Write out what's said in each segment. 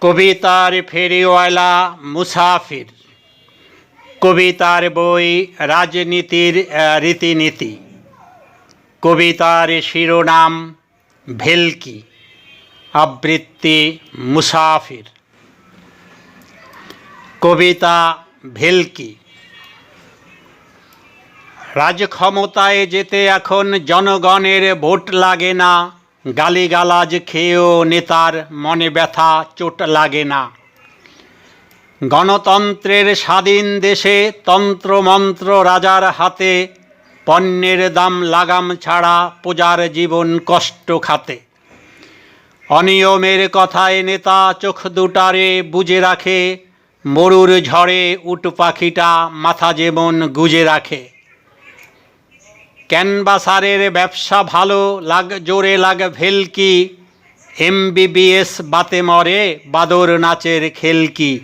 কবিতার ফেরিওয়ালা মুসাফির। কবিতার বই রাজনীতির রীতিনীতি। কবিতার শিরোনাম ভেলকি, আবৃত্তি মুসাফির। কবিতা ভেলকি। রাজক্ষমতায় যেতে এখন জনগণের ভোট লাগে না, গালিগালাজ খেয়েও নেতার মনে ব্যথা চোট লাগে না। গণতন্ত্রের স্বাধীন দেশে তন্ত্রমন্ত্র রাজার হাতে, পণ্যের দাম লাগাম ছাড়া প্রজার জীবন কষ্ট খাতে। অনিয়মের কথায় নেতা চোখ দুটারে বুজে রাখে, মরুর ঝড়ে উট পাখিটা মাথা যেমন গুজে রাখে। ক্যানভাসারের ব্যবসা ভালো, জোরে লাগ ভেলকি, MBBS বাতে মরে বাদর নাচের খেলকি।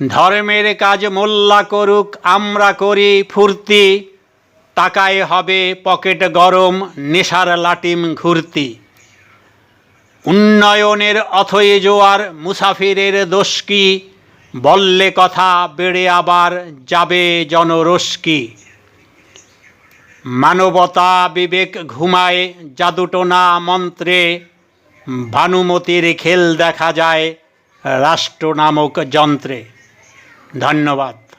ধর্মের কাজ মোল্লা করুক, আমরা করি ফুর্তি, টাকায় হবে পকেট গরম, নেশার লাটিম ঘুরতি। উন্নয়নের অথই জোয়ার, মুসাফিরের দোষ কি, বললে কথা বেড়ে আবার যাবে জনরোষ্কি। মানবতা বিবেক ঘুমায় জাদুটোনা মন্ত্রে, ভানুমতির খেল দেখা যায় রাষ্ট্র নামক যন্ত্রে। ধন্যবাদ।